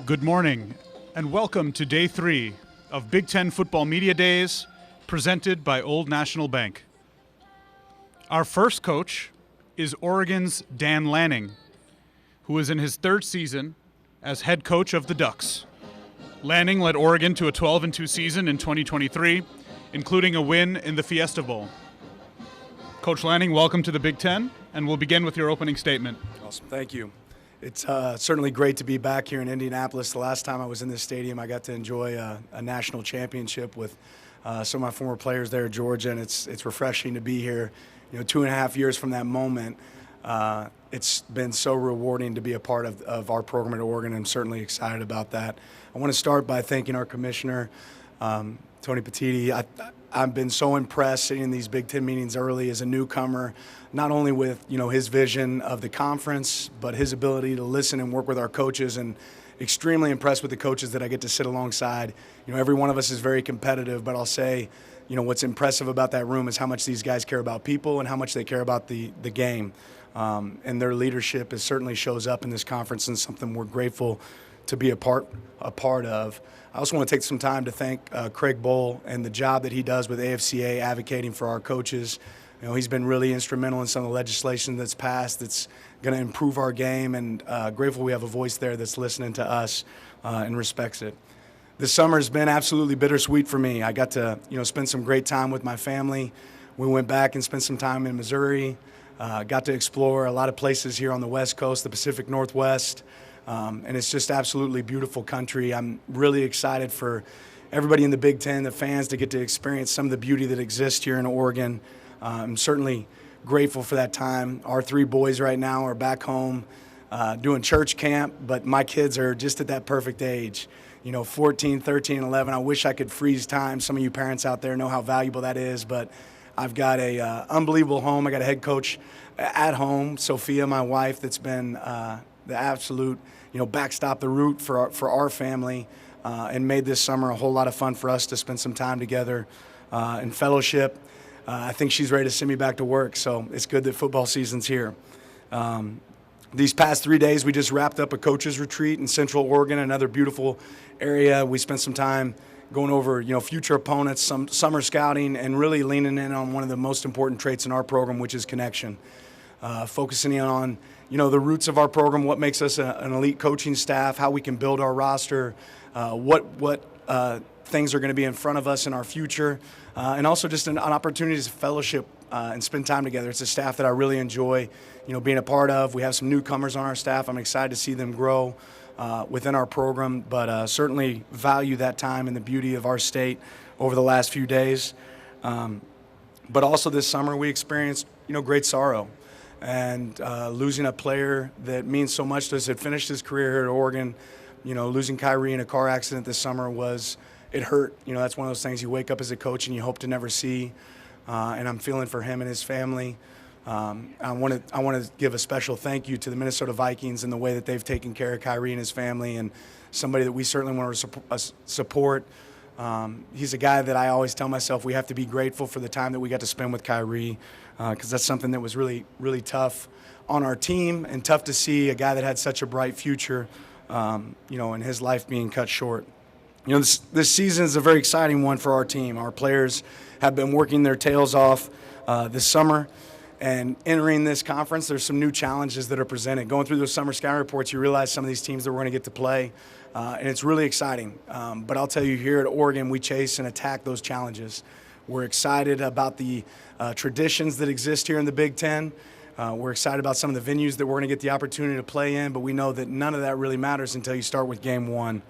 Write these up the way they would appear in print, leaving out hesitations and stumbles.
Good morning, and welcome to Day 3 of Big Ten Football Media Days, presented by Old National Bank. Our first coach is Oregon's Dan Lanning, who is in his third season as head coach of the Ducks. Lanning led Oregon to a 12-2 season in 2023, including a win in the Fiesta Bowl. Coach Lanning, welcome to the Big Ten, and we'll begin with your opening statement. Awesome. Thank you. It's certainly great to be back here in Indianapolis. The last time I was in this stadium, I got to enjoy a national championship with some of my former players there at Georgia, and it's refreshing to be here. 2.5 years from that moment, it's been so rewarding to be a part of our program at Oregon. I'm certainly excited about that. I want to start by thanking our commissioner, Tony Petitti. I've been so impressed sitting in these Big Ten meetings early as a newcomer, not only with his vision of the conference, but his ability to listen and work with our coaches, and extremely impressed with the coaches that I get to sit alongside. Every one of us is very competitive, but I'll say, what's impressive about that room is how much these guys care about people and how much they care about the game. And their leadership certainly shows up in this conference, and something we're grateful to be a part of. I also want to take some time to thank Craig Bohl and the job that he does with AFCA advocating for our coaches. He's been really instrumental in some of the legislation that's passed that's going to improve our game, and grateful we have a voice there that's listening to us and respects it. This summer has been absolutely bittersweet for me. I got to spend some great time with my family. We went back and spent some time in Missouri, got to explore a lot of places here on the West Coast, the Pacific Northwest, and it's just absolutely beautiful country. I'm really excited for everybody in the Big Ten, the fans, to get to experience some of the beauty that exists here in Oregon. I'm certainly grateful for that time. Our 3 boys right now are back home doing church camp, but my kids are just at that perfect age, 14, 13, 11. I wish I could freeze time. Some of you parents out there know how valuable that is, but I've got a unbelievable home. I got a head coach at home, Sophia, my wife, that's been the absolute, backstop, the root for our family, and made this summer a whole lot of fun for us to spend some time together in fellowship. I think she's ready to send me back to work, so it's good that football season's here. These past 3 days, we just wrapped up a coaches retreat in Central Oregon, another beautiful area. We spent some time going over, future opponents, some summer scouting, and really leaning in on one of the most important traits in our program, which is connection. Focusing in on, the roots of our program, what makes us an elite coaching staff, how we can build our roster, what things are going to be in front of us in our future, and also just an opportunity to fellowship and spend time together. It's a staff that I really enjoy, being a part of. We have some newcomers on our staff. I'm excited to see them grow within our program, but certainly value that time and the beauty of our state over the last few days. But also this summer we experienced, great sorrow, and losing a player that means so much to us. Had finished his career here at Oregon. Losing Kyrie in a car accident this summer it hurt. That's one of those things you wake up as a coach and you hope to never see. And I'm feeling for him and his family. I want to give a special thank you to the Minnesota Vikings and the way that they've taken care of Kyrie and his family, and somebody that we certainly want to support. He's a guy that I always tell myself we have to be grateful for the time that we got to spend with Kyrie, because that's something that was really, really tough on our team, and tough to see a guy that had such a bright future, and his life being cut short. This season is a very exciting one for our team. Our players have been working their tails off this summer, and entering this conference, there's some new challenges that are presented. Going through those summer scouting reports, you realize some of these teams that we're going to get to play, and it's really exciting. But I'll tell you, here at Oregon, we chase and attack those challenges. We're excited about the traditions that exist here in the Big Ten. We're excited about some of the venues that we're going to get the opportunity to play in, but we know that none of that really matters until you start with game one.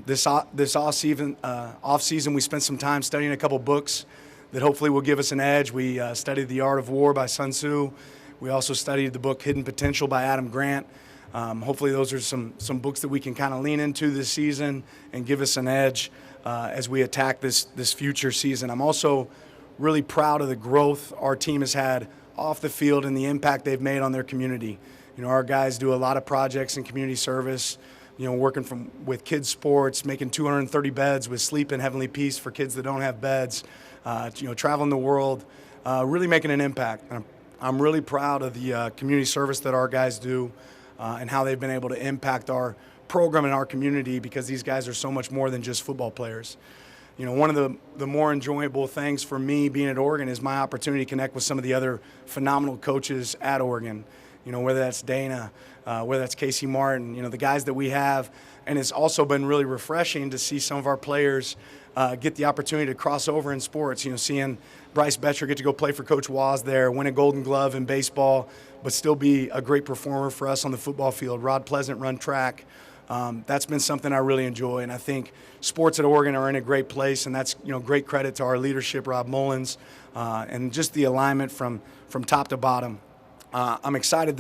This off-season, we spent some time studying a couple books that hopefully will give us an edge. We studied The Art of War by Sun Tzu. We also studied the book Hidden Potential by Adam Grant. Hopefully those are some books that we can kind of lean into this season and give us an edge as we attack this future season. I'm also really proud of the growth our team has had off the field and the impact they've made on their community. Our guys do a lot of projects in community service, working with kids sports, making 230 beds with Sleep in Heavenly Peace for kids that don't have beds, traveling the world, really making an impact. I'm really proud of the community service that our guys do and how they've been able to impact our program in our community because these guys are so much more than just football players. You know, one of the more enjoyable things for me being at Oregon is my opportunity to connect with some of the other phenomenal coaches at Oregon. You know, whether that's Dana, whether that's Casey Martin, you know, the guys that we have. And it's also been really refreshing to see some of our players get the opportunity to cross over in sports. You know, seeing Bryce Betcher get to go play for Coach Waz there, win a Golden Glove in baseball, but still be a great performer for us on the football field. Rod Pleasant run track. That's been something I really enjoy, and I think sports at Oregon are in a great place, and that's, you know, great credit to our leadership, Rob Mullins, and just the alignment from top to bottom. I'm excited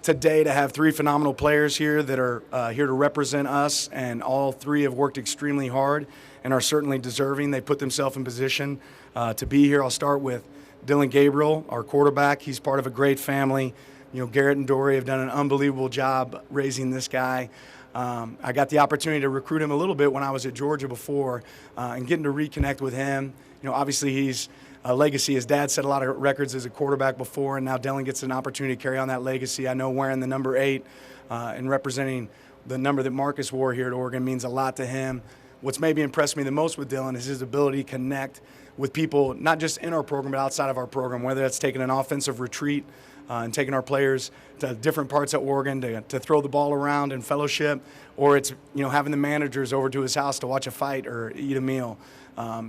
today to have 3 phenomenal players here that are here to represent us, and all 3 have worked extremely hard and are certainly deserving. They put themselves in position to be here. I'll start with Dylan Gabriel, our quarterback. He's part of a great family. You know, Garrett and Dory have done an unbelievable job raising this guy. I got the opportunity to recruit him a little bit when I was at Georgia before, and getting to reconnect with him. You know, obviously he's a legacy. His dad set a lot of records as a quarterback before, and now Dylan gets an opportunity to carry on that legacy. I know wearing the number 8 and representing the number that Marcus wore here at Oregon means a lot to him. What's maybe impressed me the most with Dylan is his ability to connect with people, not just in our program, but outside of our program, whether that's taking an offensive retreat and taking our players to different parts of Oregon to throw the ball around and fellowship, or it's, you know, having the managers over to his house to watch a fight or eat a meal.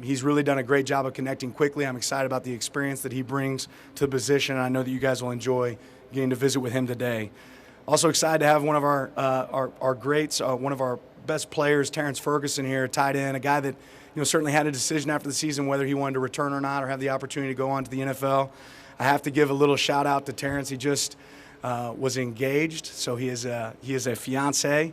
He's really done a great job of connecting quickly. I'm excited about the experience that he brings to the position, and I know that you guys will enjoy getting to visit with him today. Also excited to have one of our greats, one of our best players, Terrence Ferguson here, tight end, a guy that, you know, certainly had a decision after the season whether he wanted to return or not or have the opportunity to go on to the NFL. I have to give a little shout out to Terrence. He just was engaged, so he is a fiancé.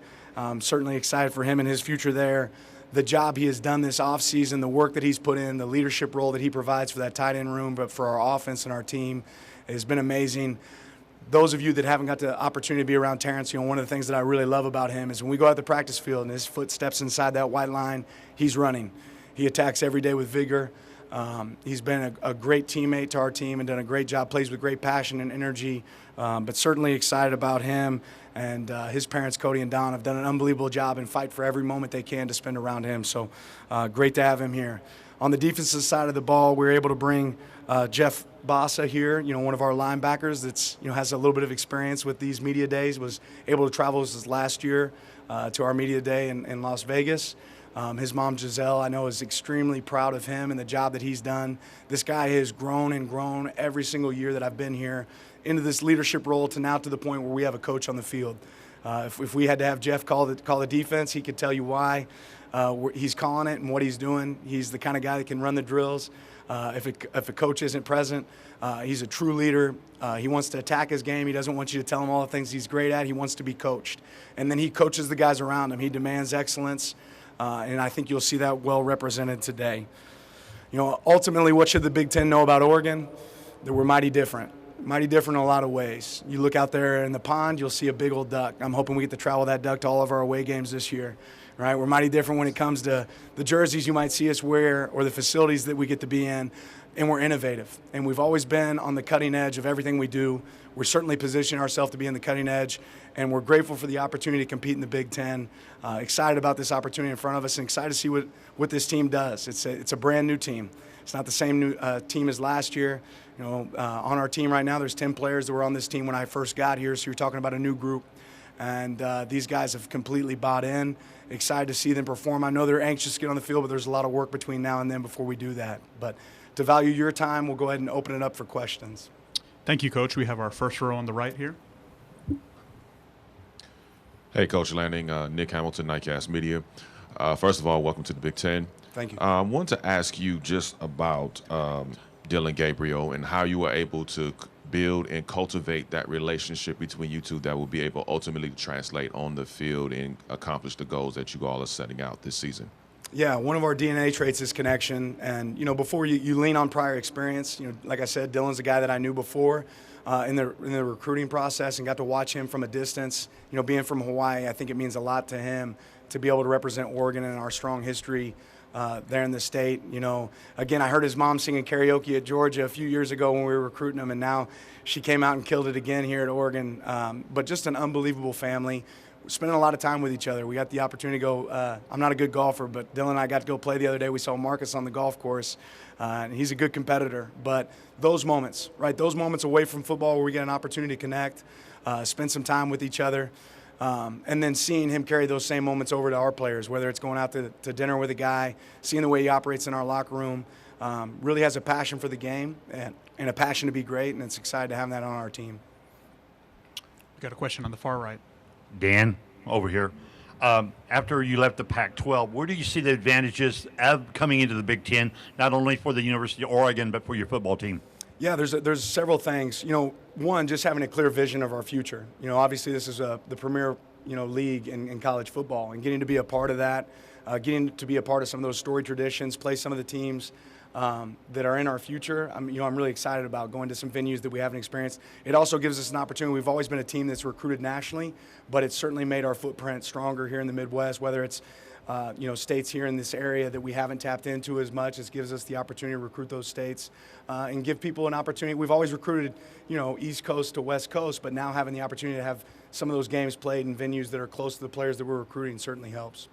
Certainly excited for him and his future there. The job he has done this offseason, the work that he's put in, the leadership role that he provides for that tight end room, but for our offense and our team, has been amazing. Those of you that haven't got the opportunity to be around Terrence, you know, one of the things that I really love about him is when we go out the practice field and his foot steps inside that white line, he's running. He attacks every day with vigor. He's been a great teammate to our team and done a great job, plays with great passion and energy, but certainly excited about him. And his parents, Cody and Don, have done an unbelievable job and fight for every moment they can to spend around him. So great to have him here. On the defensive side of the ball, we were able to bring Jeff Bassa here, you know, one of our linebackers that's, you know, has a little bit of experience with these media days, was able to travel this last year to our media day in Las Vegas. His mom, Giselle, I know is extremely proud of him and the job that he's done. This guy has grown and grown every single year that I've been here into this leadership role to now to the point where we have a coach on the field. If we had to have Jeff call the defense, he could tell you why. He's calling it and what he's doing. He's the kind of guy that can run the drills. If a coach isn't present, he's a true leader. He wants to attack his game. He doesn't want you to tell him all the things he's great at. He wants to be coached. And then he coaches the guys around him. He demands excellence, and I think you'll see that well represented today. You know, ultimately, what should the Big Ten know about Oregon? That we're mighty different. Mighty different in a lot of ways. You look out there in the pond, you'll see a big old duck. I'm hoping we get to travel that duck to all of our away games this year. Right? We're mighty different when it comes to the jerseys you might see us wear or the facilities that we get to be in, and we're innovative. And we've always been on the cutting edge of everything we do. We're certainly positioning ourselves to be in the cutting edge, and we're grateful for the opportunity to compete in the Big Ten. Excited about this opportunity in front of us, and excited to see what this team does. It's a brand new team. It's not the same new team as last year. You know, on our team right now, there's 10 players that were on this team when I first got here, so you're talking about a new group. And these guys have completely bought in. Excited to see them perform. I know they're anxious to get on the field, but there's a lot of work between now and then before we do that. But to value your time, we'll go ahead and open it up for questions. Thank you, Coach. We have our first row on the right here. Hey, Coach Lanning, Nick Hamilton, Nightcast Media. First of all, welcome to the Big Ten. Thank you. I wanted to ask you just about Dylan Gabriel and how you were able to build and cultivate that relationship between you two that will be able ultimately to translate on the field and accomplish the goals that you all are setting out this season. Yeah, one of our DNA traits is connection. And, you know, before you lean on prior experience, you know, like I said, Dylan's a guy that I knew before in the recruiting process and got to watch him from a distance. You know, being from Hawaii, I think it means a lot to him to be able to represent Oregon and our strong history there in the state. You know, again, I heard his mom singing karaoke at Georgia a few years ago when we were recruiting him, and now she came out and killed it again here at Oregon. But just an unbelievable family. We're spending a lot of time with each other. We got the opportunity to go. I'm not a good golfer, but Dylan and I got to go play the other day. We saw Marcus on the golf course, and he's a good competitor. But those moments, right, those moments away from football where we get an opportunity to connect, spend some time with each other, and then seeing him carry those same moments over to our players, whether it's going out to dinner with a guy, seeing the way he operates in our locker room, really has a passion for the game and a passion to be great, and it's excited to have that on our team. We got a question on the far right. Dan, over here. After you left the Pac-12, where do you see the advantages of coming into the Big Ten, not only for the University of Oregon, but for your football team? Yeah, there's several things. You know, one, just having a clear vision of our future. You know, obviously this is the premier, league in college football, and getting to be a part of that, getting to be a part of some of those story traditions, play some of the teams that are in our future. I'm really excited about going to some venues that we haven't experienced. It also gives us an opportunity. We've always been a team that's recruited nationally, but it's certainly made our footprint stronger here in the Midwest, whether it's states here in this area that we haven't tapped into as much. It gives us the opportunity to recruit those states and give people an opportunity. We've always recruited, East Coast to West Coast, but now having the opportunity to have some of those games played in venues that are close to the players that we're recruiting certainly helps.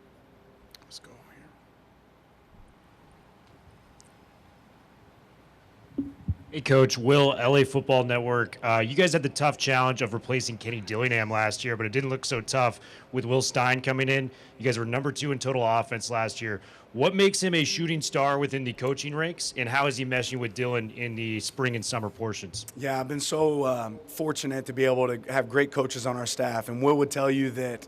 Let's go here. Hey, Coach. Will, LA Football Network. You guys had the tough challenge of replacing Kenny Dillingham last year, but it didn't look so tough with Will Stein coming in. You guys were number 2 in total offense last year. What makes him a shooting star within the coaching ranks, and how is he meshing with Dylan in the spring and summer portions? Yeah, I've been so fortunate to be able to have great coaches on our staff, and Will would tell you that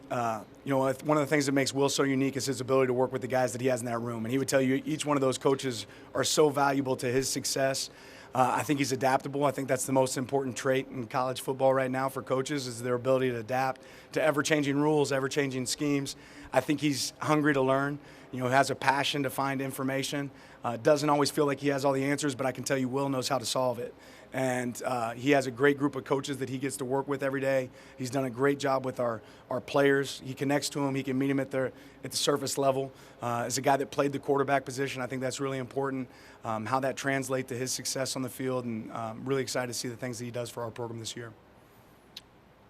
one of the things that makes Will so unique is his ability to work with the guys that he has in that room, and he would tell you each one of those coaches are so valuable to his success. I think he's adaptable. I think that's the most important trait in college football right now for coaches is their ability to adapt to ever-changing rules, ever-changing schemes. I think he's hungry to learn, has a passion to find information. Doesn't always feel like he has all the answers, but I can tell you Will knows how to solve it. And he has a great group of coaches that he gets to work with every day. He's done a great job with our players. He connects to them. He can meet them at the surface level. As a guy that played the quarterback position, I think that's really important, how that translates to his success on the field, and really excited to see the things that he does for our program this year.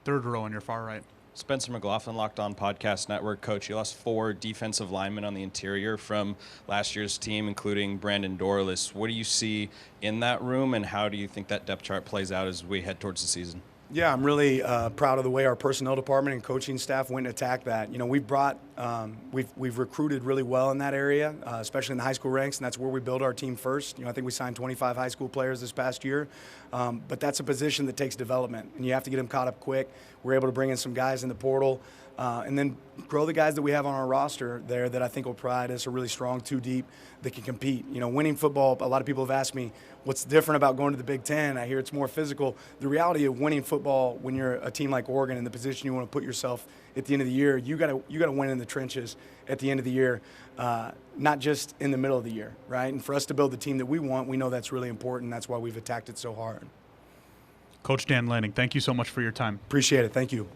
Third row on your far right. Spencer McLaughlin, Locked On Podcast Network. Coach, you lost 4 defensive linemen on the interior from last year's team, including Brandon Dorless. What do you see in that room, and how do you think that depth chart plays out as we head towards the season? Yeah, I'm really proud of the way our personnel department and coaching staff went and attacked that. We've recruited really well in that area, especially in the high school ranks, and that's where we build our team first. I think we signed 25 high school players this past year, but that's a position that takes development, and you have to get them caught up quick. We're able to bring in some guys in the portal, and then grow the guys that we have on our roster there that I think will provide us a really strong 2 deep that can compete. Winning football, a lot of people have asked me, what's different about going to the Big Ten? I hear it's more physical. The reality of winning football when you're a team like Oregon in the position you want to put yourself at the end of the year, you got to win in the trenches at the end of the year, not just in the middle of the year, right? And for us to build the team that we want, we know that's really important. That's why we've attacked it so hard. Coach Dan Lanning, thank you so much for your time. Appreciate it. Thank you.